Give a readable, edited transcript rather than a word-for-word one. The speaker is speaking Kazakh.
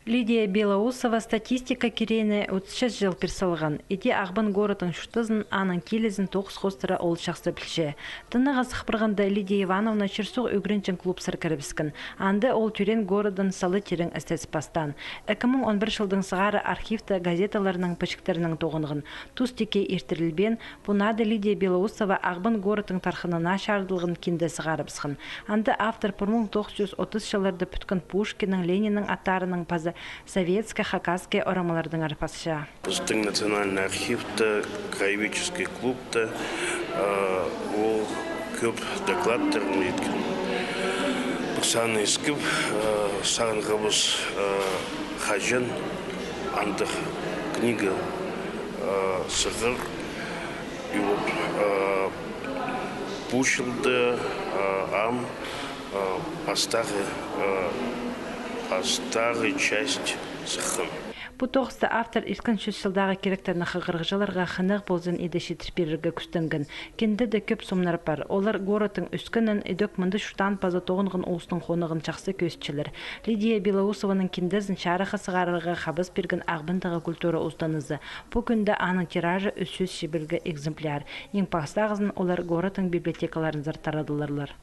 Лидия Белоусова статистика керейне 36 жыл персалған. Иде ағбын городың шутызын анын келезін тоқс хостыра ол шақсы білше. Тынығы сықпырғанда Лидия Ивановна Черсуq үгренчен клуб саркарыбыскын. Анды ол түрен городын салы терен әстес пастан. 2011 жылдың сығары архивта газеталарының пішіктерінің тоғынығын. Тустеке ертірілбен, бұнады Лидия Белоусова ағбын городың тархынына шардылығын кенде сығарыбысқын. Анды автор 1930 жыларды бүткін Пушкинның, Ленинның аттарының пазы советско-хакасские орамалардың арпасша. Біздің национальный архивта, краеведческий клубта ол көп докладтарын еткен. Саны ескіп, сағынғабыз хажан, андық книга сығыр, пушылды, ам, астағы часть сықын. Бұ тоғысты автор ilkin жылдағы керектеріні қығырғыларға қынық болзын едеші тірперерге күстінген. Кенді де көп сомнар бар. Олар городың үскінін едік мұнды шутан паза тоғынғын ұлыстың қонығын жақсы көстчілер. Лидия Белоусованың кендезін шарығы сығарырға қабыз берген ағбындағы культура ұстанызы. Бұ күнді аның тиражы 300 шебіргі экземпляр. Ең пақстағызын олар городың библиотекаларын зартарадыларлар.